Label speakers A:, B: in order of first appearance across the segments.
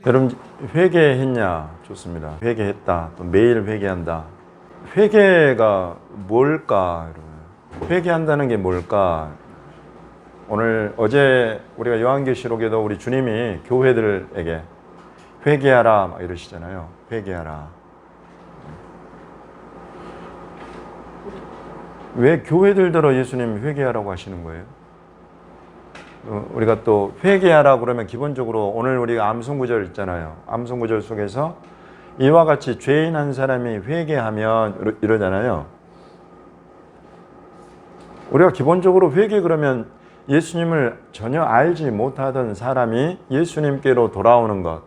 A: 여러분 회개했냐? 좋습니다. 회개했다. 또 매일 회개한다. 회개가 뭘까? 여러분? 회개한다는 게 뭘까? 어제 우리가 요한계시록에도 우리 주님이 교회들에게 회개하라 막 이러시잖아요. 회개하라. 왜 교회들더러 예수님 회개하라고 하시는 거예요? 우리가 또 회개하라 그러면 기본적으로 오늘 우리가 암송구절 있잖아요. 암송구절 속에서 이와 같이 죄인 한 사람이 회개하면 이러잖아요. 우리가 기본적으로 회개 그러면 예수님을 전혀 알지 못하던 사람이 예수님께로 돌아오는 것.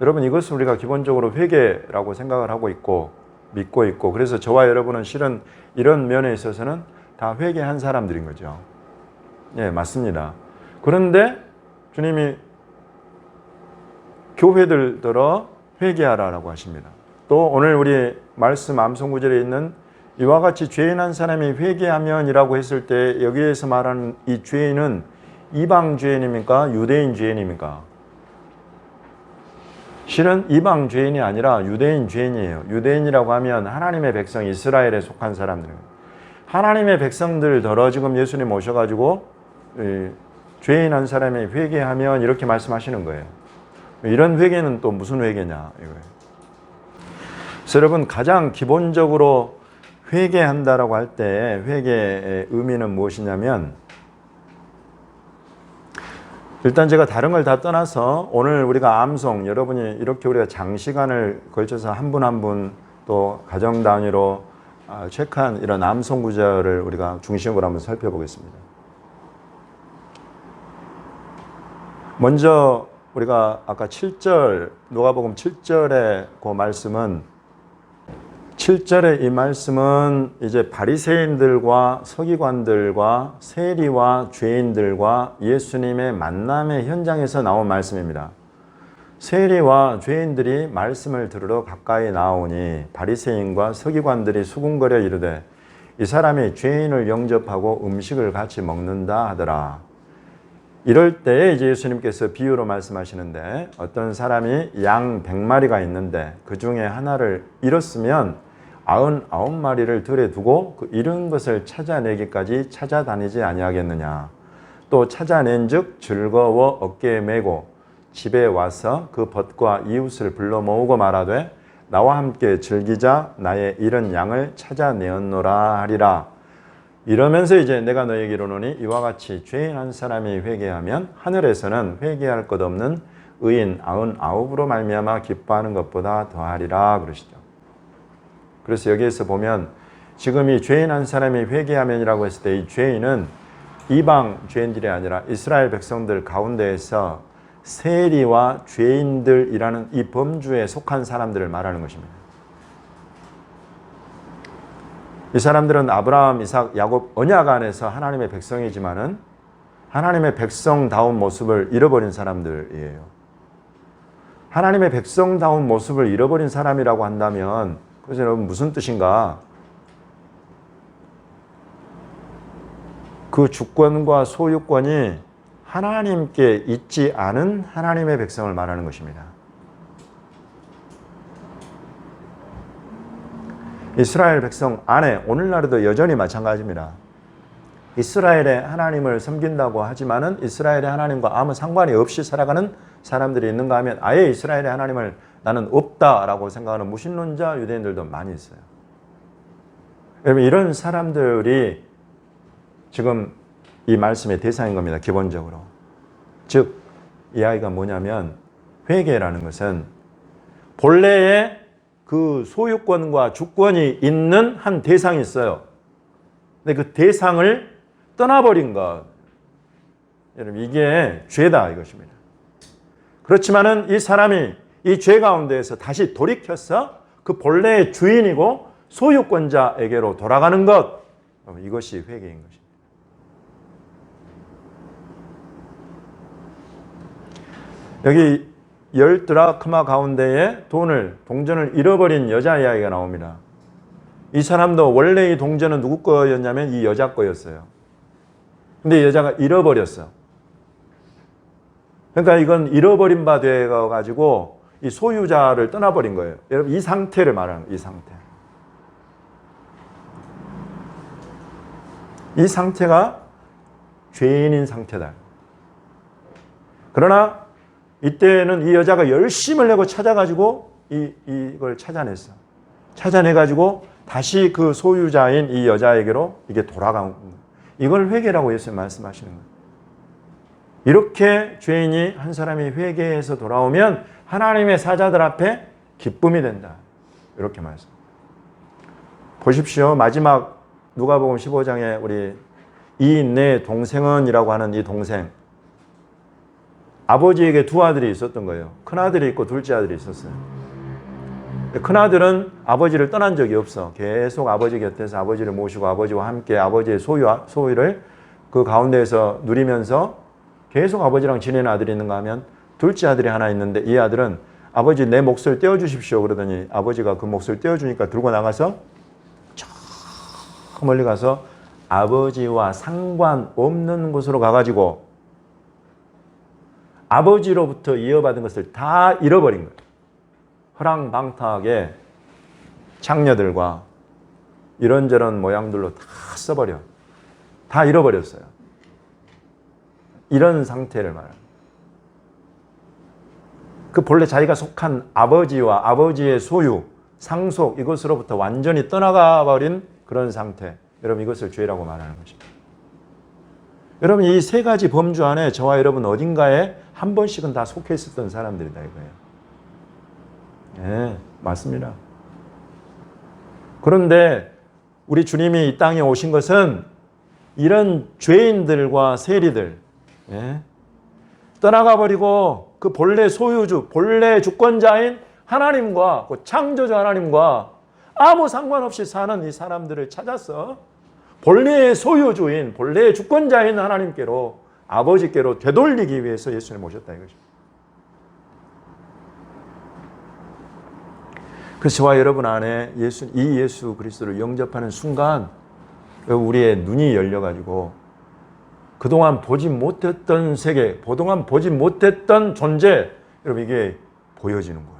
A: 여러분 이것을 우리가 기본적으로 회개라고 생각을 하고 있고 믿고 있고, 그래서 저와 여러분은 실은 이런 면에 있어서는 다 회개한 사람들인 거죠. 예, 맞습니다. 그런데 주님이 교회들더러 회개하라라고 하십니다. 또 오늘 우리 말씀 암송구절에 있는 이와 같이 죄인 한 사람이 회개하면이라고 했을 때 여기에서 말하는 이 죄인은 이방 죄인입니까? 유대인 죄인입니까? 실은 이방 죄인이 아니라 유대인 죄인이에요. 유대인이라고 하면 하나님의 백성 이스라엘에 속한 사람들입니다. 하나님의 백성들더러 지금 예수님 오셔가지고 죄인 한 사람이 회개하면 이렇게 말씀하시는 거예요. 이런 회개는 또 무슨 회개냐 이거예요. 그래서 여러분 가장 기본적으로 회개한다라고 할 때 회개의 의미는 무엇이냐면, 일단 제가 다른 걸 다 떠나서 오늘 우리가 암송, 여러분이 이렇게 우리가 장시간을 걸쳐서 한 분 한 분 또 가정 단위로 체크한 이런 암송 구절을 우리가 중심으로 한번 살펴보겠습니다. 먼저 우리가 아까 7절 누가복음 7절의 그 말씀은 7절의 이 말씀은 이제 바리새인들과 서기관들과 세리와 죄인들과 예수님의 만남의 현장에서 나온 말씀입니다. 세리와 죄인들이 말씀을 들으러 가까이 나오니 바리새인과 서기관들이 수군거려 이르되 이 사람이 죄인을 영접하고 음식을 같이 먹는다 하더라. 이럴 때 이제 예수님께서 비유로 말씀하시는데, 어떤 사람이 양 100마리가 있는데 그 중에 하나를 잃었으면 99마리를 들에 두고 그 잃은 것을 찾아내기까지 찾아다니지 아니하겠느냐. 또 찾아낸 즉 즐거워 어깨에 메고 집에 와서 그 벗과 이웃을 불러 모으고 말하되 나와 함께 즐기자, 나의 잃은 양을 찾아내었노라 하리라. 이러면서 이제 내가 너에게 이르노니 이와 같이 죄인 한 사람이 회개하면 하늘에서는 회개할 것 없는 의인 99으로 말미암아 기뻐하는 것보다 더하리라 그러시죠. 그래서 여기에서 보면 지금 이 죄인 한 사람이 회개하면이라고 했을 때 이 죄인은 이방 죄인들이 아니라 이스라엘 백성들 가운데에서 세리와 죄인들이라는 이 범주에 속한 사람들을 말하는 것입니다. 이 사람들은 아브라함, 이삭, 야곱 언약 안에서 하나님의 백성이지만은 하나님의 백성다운 모습을 잃어버린 사람들이에요. 하나님의 백성다운 모습을 잃어버린 사람이라고 한다면 그래서 여러분 무슨 뜻인가? 그 주권과 소유권이 하나님께 있지 않은 하나님의 백성을 말하는 것입니다. 이스라엘 백성 안에 오늘날에도 여전히 마찬가지입니다. 이스라엘의 하나님을 섬긴다고 하지만은 이스라엘의 하나님과 아무 상관이 없이 살아가는 사람들이 있는가 하면 아예 이스라엘의 하나님을 나는 없다라고 생각하는 무신론자 유대인들도 많이 있어요. 여러분 이런 사람들이 지금 이 말씀의 대상인 겁니다. 기본적으로. 즉 이야기가 뭐냐면 회개라는 것은 본래의 그 소유권과 주권이 있는 한 대상이 있어요. 근데 그 대상을 떠나버린 것. 여러분 이게 죄다 이것입니다. 그렇지만은 이 사람이 이 죄 가운데에서 다시 돌이켜서 그 본래의 주인이고 소유권자에게로 돌아가는 것. 이것이 회개인 것입니다. 여기 10드라크마 가운데에 동전을 잃어버린 여자 이야기가 나옵니다. 이 사람도 원래 이 동전은 누구 거였냐면 이 여자 거였어요. 근데 이 여자가 잃어버렸어. 그러니까 이건 잃어버린 바 되어가지고 이 소유자를 떠나버린 거예요. 여러분 이 상태를 말하는 거예요. 이 상태. 이 상태가 죄인인 상태다. 그러나 이때는 이 여자가 열심을 내고 찾아가지고 이걸 찾아냈어. 찾아내가지고 다시 그 소유자인 이 여자에게로 이게 돌아간 거예요. 이걸 회개라고 예수님 말씀하시는 거예요. 이렇게 죄인이 한 사람이 회개해서 돌아오면 하나님의 사자들 앞에 기쁨이 된다. 이렇게 말씀. 보십시오. 마지막 누가복음 15장에 우리 이 내 동생은이라고 하는 이 동생. 아버지에게 두 아들이 있었던 거예요. 큰아들이 있고 둘째 아들이 있었어요. 큰아들은 아버지를 떠난 적이 없어. 계속 아버지 곁에서 아버지를 모시고 아버지와 함께 아버지의 소유를 그 가운데에서 누리면서 계속 아버지랑 지내는 아들이 있는가 하면 둘째 아들이 하나 있는데 이 아들은 아버지 내 몫을 떼어주십시오 그러더니 아버지가 그 몫을 떼어주니까 들고 나가서 저 멀리 가서 아버지와 상관없는 곳으로 가가지고 아버지로부터 이어받은 것을 다 잃어버린 거예요. 허랑방탕하게 장녀들과 이런저런 모양들로 다 써버려. 다 잃어버렸어요. 이런 상태를 말합니다. 그 본래 자기가 속한 아버지와 아버지의 소유, 상속 이것으로부터 완전히 떠나가 버린 그런 상태. 여러분 이것을 죄라고 말하는 것입니다. 여러분 이 세 가지 범주 안에 저와 여러분 어딘가에 한 번씩은 다 속해 있었던 사람들이다 이거예요. 네, 맞습니다. 그런데 우리 주님이 이 땅에 오신 것은 이런 죄인들과 세리들 떠나가 버리고 그 본래 소유주, 본래 주권자인 하나님과 그 창조주 하나님과 아무 상관없이 사는 이 사람들을 찾아서 본래의 소유주인, 본래의 주권자인 하나님께로 아버지께로 되돌리기 위해서 예수님을 모셨다 이것입니다. 그래서 저와 여러분 안에 이 예수 그리스도를 영접하는 순간 우리의 눈이 열려가지고 그동안 보지 못했던 세계, 그동안 보지 못했던 존재, 여러분 이게 보여지는 거예요.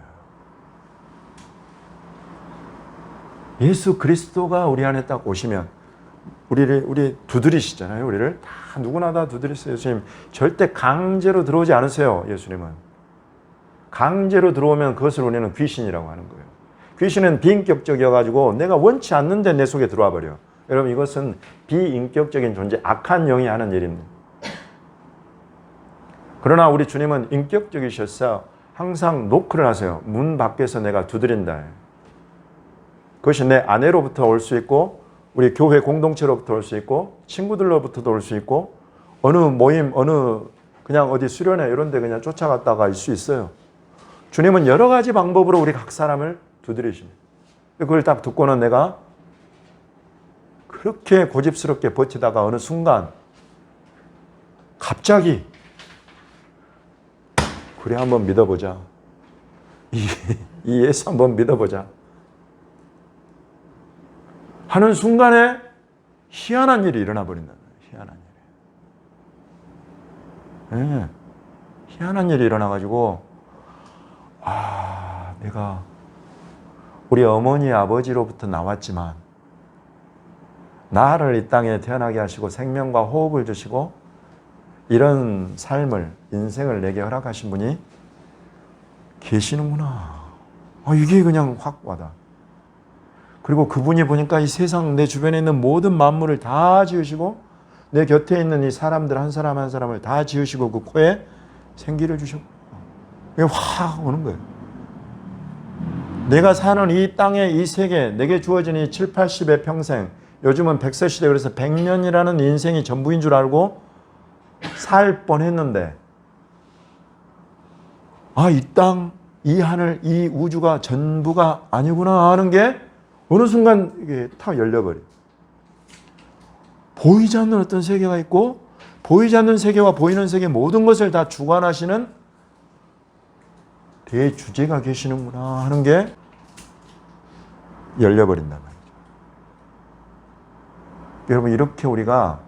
A: 예수 그리스도가 우리 안에 딱 오시면 우리 두드리시잖아요. 우리를 다 누구나 다 두드리세요. 예수님 절대 강제로 들어오지 않으세요. 예수님은 강제로 들어오면 그것을 우리는 귀신이라고 하는 거예요. 귀신은 비인격적이어가지고 내가 원치 않는데 내 속에 들어와 버려. 여러분 이것은 비인격적인 존재, 악한 영이 하는 일입니다. 그러나 우리 주님은 인격적이셔서 항상 노크를 하세요. 문 밖에서 내가 두드린다. 그것이 내 아내로부터 올 수 있고 우리 교회 공동체로부터 올 수 있고 친구들로부터도 올 수 있고 어느 모임, 그냥 어디 수련회 이런 데 그냥 쫓아갔다가 일 수 있어요. 주님은 여러 가지 방법으로 우리 각 사람을 두드리십니다. 그걸 딱 듣고는 내가 그렇게 고집스럽게 버티다가 어느 순간 갑자기 그래 한번 믿어보자. 이 예수 한번 믿어보자. 하는 순간에 희한한 일이 일어나 버린다. 희한한 일이. 네. 희한한 일이 일어나가지고 내가 우리 어머니 아버지로부터 나왔지만 나를 이 땅에 태어나게 하시고 생명과 호흡을 주시고 이런 삶을 인생을 내게 허락하신 분이 계시는구나. 이게 그냥 확 와닿아. 그리고 그분이 보니까 이 세상 내 주변에 있는 모든 만물을 다 지으시고 내 곁에 있는 이 사람들 한 사람 한 사람을 다 지으시고 그 코에 생기를 주셨고 이게 확 오는 거예요. 내가 사는 이 땅의 이 세계, 내게 주어진 이 7, 80의 평생, 요즘은 100세 시대 그래서 100년이라는 인생이 전부인 줄 알고 살 뻔했는데 이 땅, 이 하늘, 이 우주가 전부가 아니구나 하는 게 어느 순간 이게 탁 열려버려. 보이지 않는 어떤 세계가 있고 보이지 않는 세계와 보이는 세계 모든 것을 다 주관하시는 대주제가 계시는구나 하는 게 열려버린단 말이죠. 여러분 이렇게 우리가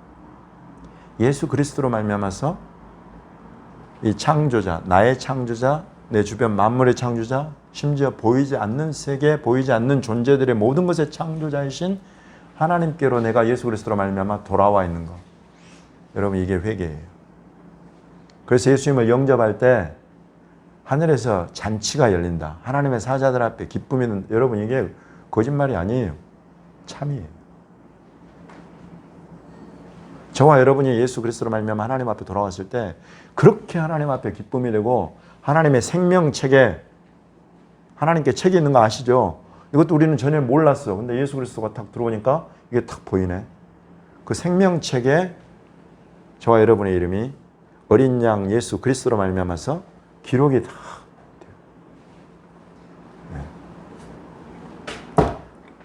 A: 예수 그리스도로 말미암아서 이 창조자, 나의 창조자, 내 주변 만물의 창조자, 심지어 보이지 않는 세계, 보이지 않는 존재들의 모든 것의 창조자이신 하나님께로 내가 예수 그리스도로 말미암아 돌아와 있는 것. 여러분, 이게 회개예요. 그래서 예수님을 영접할 때 하늘에서 잔치가 열린다. 하나님의 사자들 앞에 기쁨이 있는, 여러분, 이게 거짓말이 아니에요. 참이에요. 저와 여러분이 예수 그리스도로 말미암아 하나님 앞에 돌아왔을 때 그렇게 하나님 앞에 기쁨이 되고 하나님의 생명책에 하나님께 책이 있는 거 아시죠? 이것도 우리는 전혀 몰랐어. 근데 예수 그리스도가 탁 들어오니까 이게 탁 보이네. 그 생명책에 저와 여러분의 이름이 어린 양 예수 그리스도로 말미암아서 기록이 다 돼요.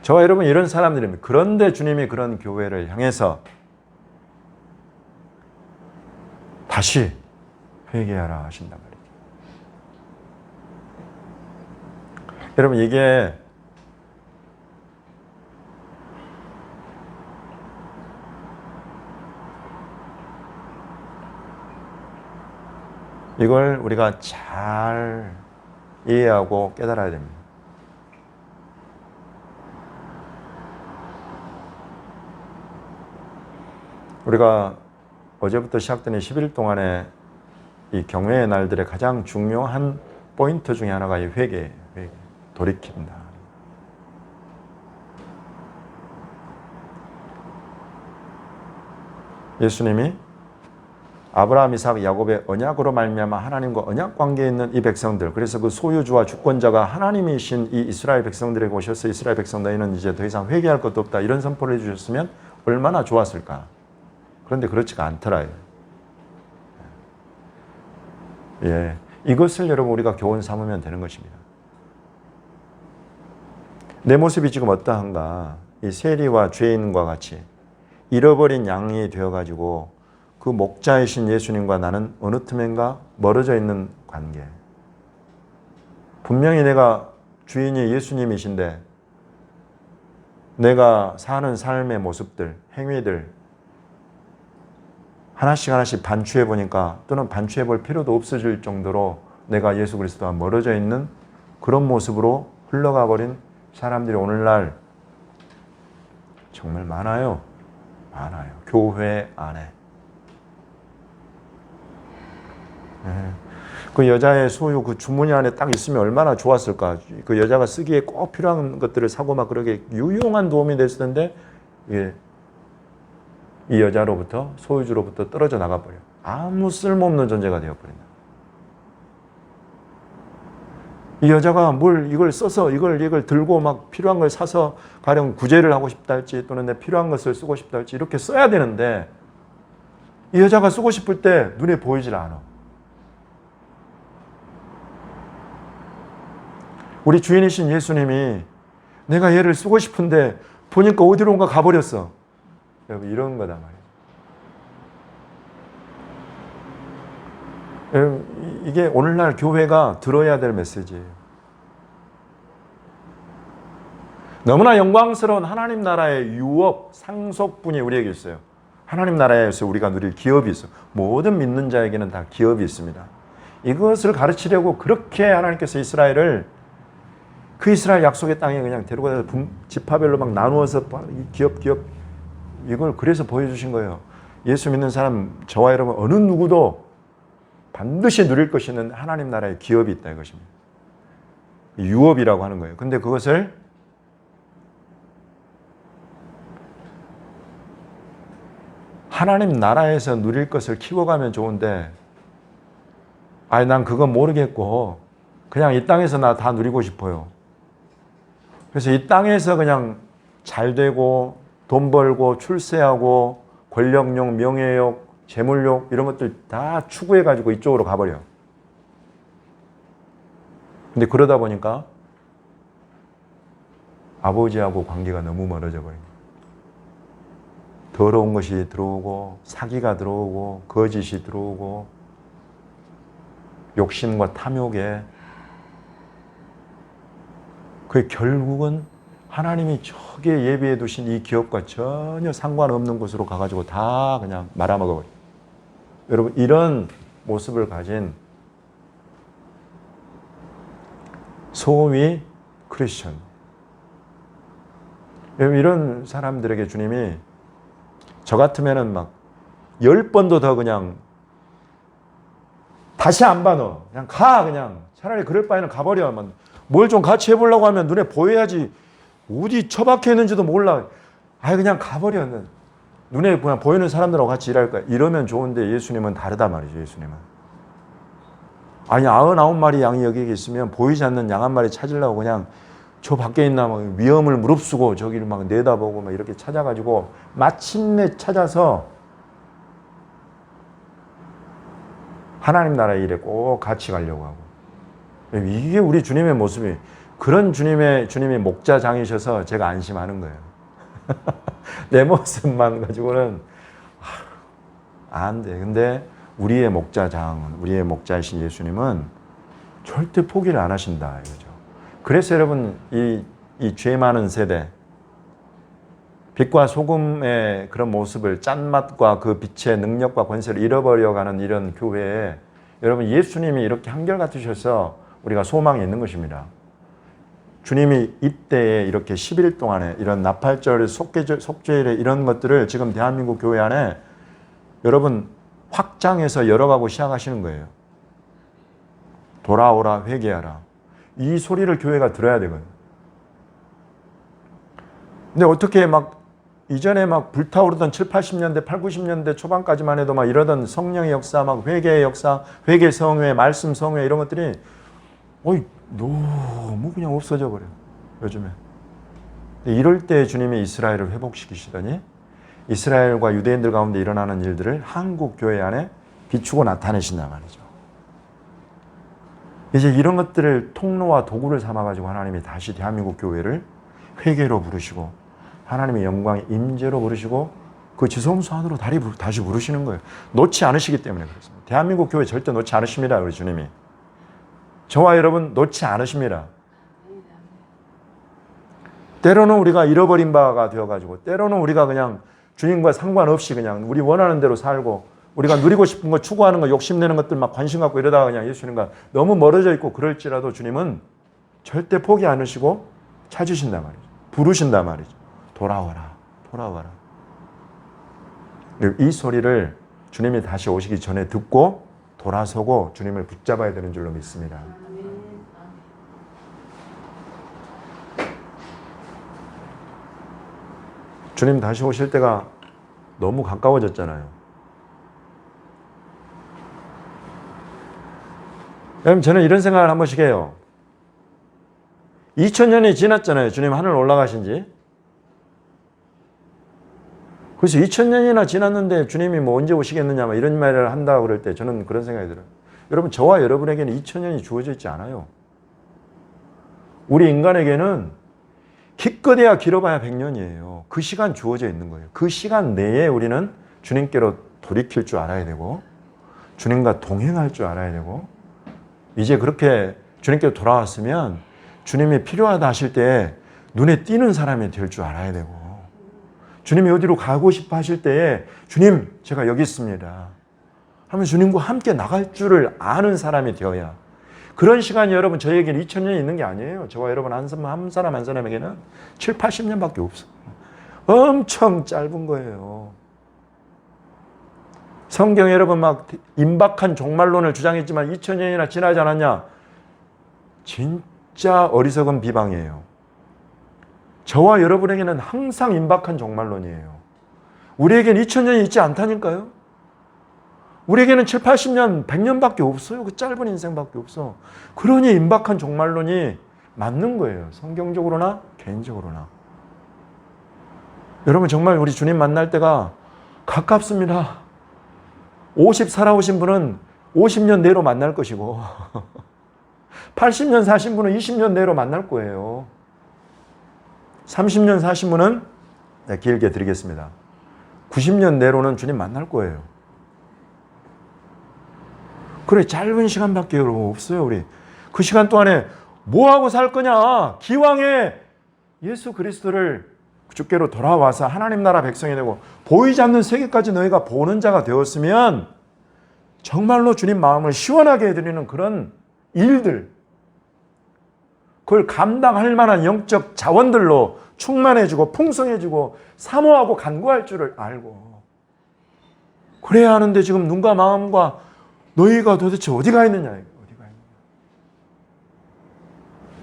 A: 저와 여러분 이런 사람들입니다. 그런데 주님이 그런 교회를 향해서 다시 회개하라 하신단 말이죠. 여러분, 이게 이걸 우리가 잘 이해하고 깨달아야 됩니다. 우리가 어제부터 시작된 10일 동안에 이 경외의 날들의 가장 중요한 포인트 중에 하나가 이 회개예요. 회개. 돌이킨다. 예수님이 아브라함, 이삭, 야곱의 언약으로 말미암아 하나님과 언약 관계에 있는 이 백성들, 그래서 그 소유주와 주권자가 하나님이신 이 이스라엘 백성들에게 오셔서 이스라엘 백성 너희는 이제 더 이상 회개할 것도 없다 이런 선포를 해주셨으면 얼마나 좋았을까. 그런데 그렇지가 않더라요. 예, 이것을 여러분 우리가 교훈 삼으면 되는 것입니다. 내 모습이 지금 어떠한가? 이 세리와 죄인과 같이 잃어버린 양이 되어가지고 그 목자이신 예수님과 나는 어느 틈엔가 멀어져 있는 관계. 분명히 내가 주인이 예수님이신데 내가 사는 삶의 모습들, 행위들 하나씩 하나씩 반추해 보니까 또는 반추해 볼 필요도 없어질 정도로 내가 예수 그리스도와 멀어져 있는 그런 모습으로 흘러가 버린 사람들이 오늘날 정말 많아요. 많아요. 교회 안에. 그 여자의 소유 그 주머니 안에 딱 있으면 얼마나 좋았을까. 그 여자가 쓰기에 꼭 필요한 것들을 사고 막 그러게 유용한 도움이 됐을 텐데 이 여자로부터 소유주로부터 떨어져 나가버려. 아무 쓸모없는 존재가 되어버린다. 이 여자가 뭘 이걸 써서 이걸 들고 막 필요한 걸 사서 가령 구제를 하고 싶다 할지 또는 내 필요한 것을 쓰고 싶다 할지 이렇게 써야 되는데 이 여자가 쓰고 싶을 때 눈에 보이질 않아. 우리 주인이신 예수님이 내가 얘를 쓰고 싶은데 보니까 어디론가 가버렸어. 여러분 이런 거다 말이에요. 이게 오늘날 교회가 들어야 될 메시지예요. 너무나 영광스러운 하나님 나라의 유업, 상속분이 우리에게 있어요. 하나님 나라에서 우리가 누릴 기업이 있어요. 모든 믿는 자에게는 다 기업이 있습니다. 이것을 가르치려고 그렇게 하나님께서 이스라엘을 그 이스라엘 약속의 땅에 그냥 데려가서 지파별로 막 나누어서 기업 이걸 그래서 보여주신 거예요. 예수 믿는 사람 저와 여러분 어느 누구도 반드시 누릴 것이 있는 하나님 나라의 기업이 있다 이것입니다. 유업이라고 하는 거예요. 근데 그것을 하나님 나라에서 누릴 것을 키워가면 좋은데 난 그건 모르겠고 그냥 이 땅에서 나 다 누리고 싶어요. 그래서 이 땅에서 그냥 잘 되고 돈 벌고 출세하고 권력욕, 명예욕, 재물욕 이런 것들 다 추구해가지고 이쪽으로 가버려. 근데 그러다 보니까 아버지하고 관계가 너무 멀어져 버린 거예요. 더러운 것이 들어오고 사기가 들어오고 거짓이 들어오고 욕심과 탐욕에 그 결국은 하나님이 저기에 예비해 두신 이 기업과 전혀 상관없는 곳으로 가가지고 다 그냥 말아먹어버려요. 여러분 이런 모습을 가진 소위 크리스천. 이런 사람들에게 주님이 저 같으면은 막 10번도 더 그냥 다시 안 봐 너. 그냥 가 그냥. 차라리 그럴 바에는 가버려. 뭘 좀 같이 해보려고 하면 눈에 보여야지. 어디 처박혀 있는지도 몰라. 아예 그냥 가버려. 눈에 그냥 보이는 사람들하고 같이 일할 거야. 이러면 좋은데 예수님은 다르다 말이죠. 예수님은. 아니 99마리 양이 여기 있으면 보이지 않는 양 한 마리 찾으려고 그냥 저 밖에 있나 막 위험을 무릅쓰고 저기를 막 내다보고 막 이렇게 찾아가지고 마침내 찾아서 하나님 나라의 일에 꼭 같이 가려고 하고. 이게 우리 주님의 모습이. 그런 주님이 목자장이셔서 제가 안심하는 거예요. 내 모습만 가지고는 안 돼. 근데 우리의 목자장은, 우리의 목자이신 예수님은 절대 포기를 안 하신다 이거죠. 그래서 여러분 이 죄 많은 세대, 빛과 소금의 그런 모습을, 짠맛과 그 빛의 능력과 권세를 잃어버려가는 이런 교회에 여러분 예수님이 이렇게 한결같으셔서 우리가 소망이 있는 것입니다. 주님이 이때에 이렇게 10일 동안에 이런 나팔절, 속죄일에 이런 것들을 지금 대한민국 교회 안에 여러분 확장해서 열어가고 시작하시는 거예요. 돌아오라, 회개하라. 이 소리를 교회가 들어야 되거든요. 근데 어떻게 막 이전에 막 불타오르던 7, 80년대, 8, 90년대 초반까지만 해도 막 이러던 성령의 역사, 막 회개의 역사, 회개 성회, 말씀 성회 이런 것들이 너무 그냥 없어져 버려요. 요즘에. 이럴 때 주님이 이스라엘을 회복시키시더니 이스라엘과 유대인들 가운데 일어나는 일들을 한국 교회 안에 비추고 나타내신단 말이죠. 이제 이런 것들을 통로와 도구를 삼아가지고 하나님이 다시 대한민국 교회를 회개로 부르시고 하나님의 영광의 임재로 부르시고 그 지성소 안으로 다시 부르시는 거예요. 놓지 않으시기 때문에 그렇습니다. 대한민국 교회 절대 놓지 않으십니다. 우리 주님이. 저와 여러분 놓지 않으십니다. 때로는 우리가 잃어버린 바가 되어가지고 때로는 우리가 그냥 주님과 상관없이 그냥 우리 원하는 대로 살고 우리가 누리고 싶은 거 추구하는 거 욕심내는 것들 막 관심 갖고 이러다가 그냥 예수님과 너무 멀어져 있고 그럴지라도 주님은 절대 포기 안 하시고 찾으신단 말이죠. 부르신단 말이죠. 돌아와라. 돌아와라. 이 소리를 주님이 다시 오시기 전에 듣고 돌아서고 주님을 붙잡아야 되는 줄로 믿습니다. 주님 다시 오실 때가 너무 가까워졌잖아요. 여러분 저는 이런 생각을 한 번씩 해요. 2000년이 지났잖아요. 주님 하늘 올라가신 지. 그래서 2000년이나 지났는데 주님이 뭐 언제 오시겠느냐 이런 말을 한다고 그럴 때 저는 그런 생각이 들어요. 여러분 저와 여러분에게는 2000년이 주어져 있지 않아요. 우리 인간에게는 기껏해야 길어봐야 100년이에요. 그 시간 주어져 있는 거예요. 그 시간 내에 우리는 주님께로 돌이킬 줄 알아야 되고 주님과 동행할 줄 알아야 되고 이제 그렇게 주님께로 돌아왔으면 주님이 필요하다 하실 때 눈에 띄는 사람이 될 줄 알아야 되고 주님이 어디로 가고 싶어 하실 때에 주님 제가 여기 있습니다 하면 주님과 함께 나갈 줄을 아는 사람이 되어야 그런 시간이 여러분 저에게는 2000년이 있는 게 아니에요. 저와 여러분 한 사람 한 사람에게는 7, 80년밖에 없어요. 엄청 짧은 거예요. 성경 여러분 막 임박한 종말론을 주장했지만 2000년이나 지나지 않았냐? 진짜 어리석은 비방이에요. 저와 여러분에게는 항상 임박한 종말론이에요. 우리에게는 2000년이 있지 않다니까요. 우리에게는 7, 80년, 100년밖에 없어요. 그 짧은 인생밖에 없어. 그러니 임박한 종말론이 맞는 거예요. 성경적으로나 개인적으로나. 여러분 정말 우리 주님 만날 때가 가깝습니다. 50 살아오신 분은 50년 내로 만날 것이고 80년 사신 분은 20년 내로 만날 거예요. 30년 사신 분은 길게 드리겠습니다. 90년 내로는 주님 만날 거예요. 그래 짧은 시간밖에 없어요. 우리 그 시간 동안에 뭐하고 살 거냐. 기왕에 예수 그리스도를 주께로 돌아와서 하나님 나라 백성이 되고 보이지 않는 세계까지 너희가 보는 자가 되었으면 정말로 주님 마음을 시원하게 해드리는 그런 일들, 그걸 감당할 만한 영적 자원들로 충만해지고 풍성해지고 사모하고 간구할 줄을 알고, 그래야 하는데 지금 눈과 마음과 너희가 도대체 어디가 있느냐, 어디가 있느냐.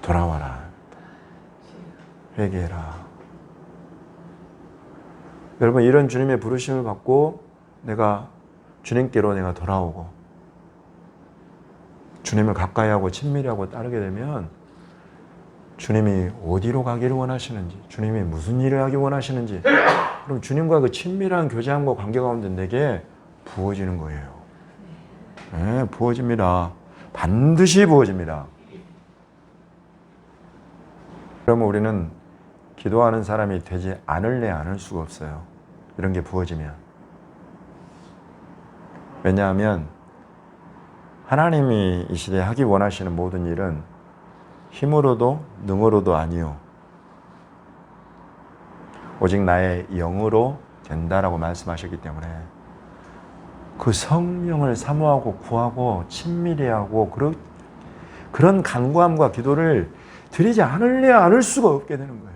A: 돌아와라, 회개해라. 여러분, 이런 주님의 부르심을 받고 내가 주님께로 내가 돌아오고 주님을 가까이 하고 친밀히 하고 따르게 되면 주님이 어디로 가기를 원하시는지, 주님이 무슨 일을 하기 원하시는지, 그럼 주님과 그 친밀한 교제함과 관계 가운데 내게 부어지는 거예요. 네, 부어집니다. 반드시 부어집니다. 그러면 우리는 기도하는 사람이 되지 않을래 않을 수가 없어요. 이런 게 부어지면. 왜냐하면 하나님이 이 시대에 하기 원하시는 모든 일은 힘으로도 능으로도 아니요, 오직 나의 영으로 된다라고 말씀하셨기 때문에 그 성령을 사모하고 구하고 친밀히 하고 그런 간구함과 기도를 드리지 않을래 않을 수가 없게 되는 거예요.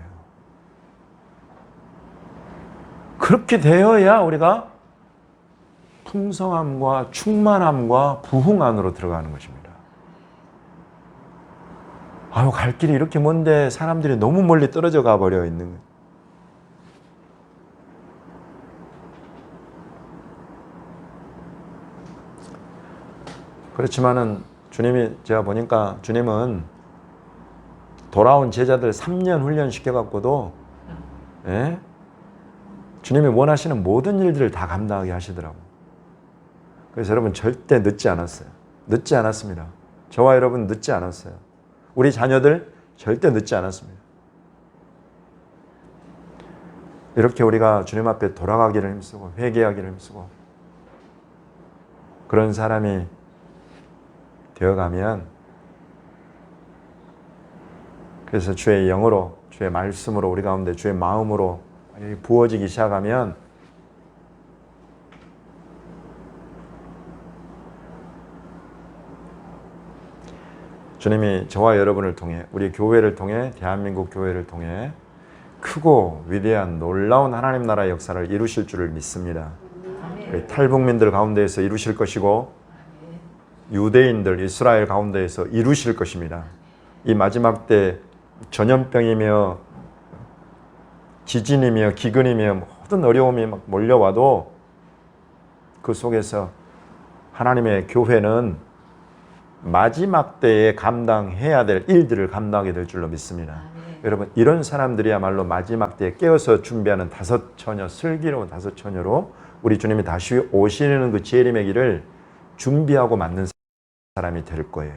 A: 그렇게 되어야 우리가 풍성함과 충만함과 부흥 안으로 들어가는 것입니다. 아유, 갈 길이 이렇게 먼데 사람들이 너무 멀리 떨어져 가버려 있는 거예요. 그렇지만은 주님이, 제가 보니까 주님은 돌아온 제자들 3년 훈련시켜갖고도, 예? 주님이 원하시는 모든 일들을 다 감당하게 하시더라고요. 그래서 여러분 절대 늦지 않았어요. 늦지 않았습니다. 저와 여러분 늦지 않았어요. 우리 자녀들 절대 늦지 않았습니다. 이렇게 우리가 주님 앞에 돌아가기를 힘쓰고 회개하기를 힘쓰고 그런 사람이 되어가면, 그래서 주의 영으로, 주의 말씀으로 우리 가운데 주의 마음으로 부어지기 시작하면 주님이 저와 여러분을 통해, 우리 교회를 통해, 대한민국 교회를 통해 크고 위대한 놀라운 하나님 나라의 역사를 이루실 줄을 믿습니다. 탈북민들 가운데에서 이루실 것이고 유대인들, 이스라엘 가운데에서 이루실 것입니다. 이 마지막 때 전염병이며 지진이며 기근이며 모든 어려움이 막 몰려와도 그 속에서 하나님의 교회는 마지막 때에 감당해야 될 일들을 감당하게 될 줄로 믿습니다. 여러분, 이런 사람들이야말로 마지막 때에 깨어서 준비하는 다섯 처녀, 슬기로운 다섯 처녀로 우리 주님이 다시 오시는 그 재림의 길을 준비하고 만든 사람이 될 거예요.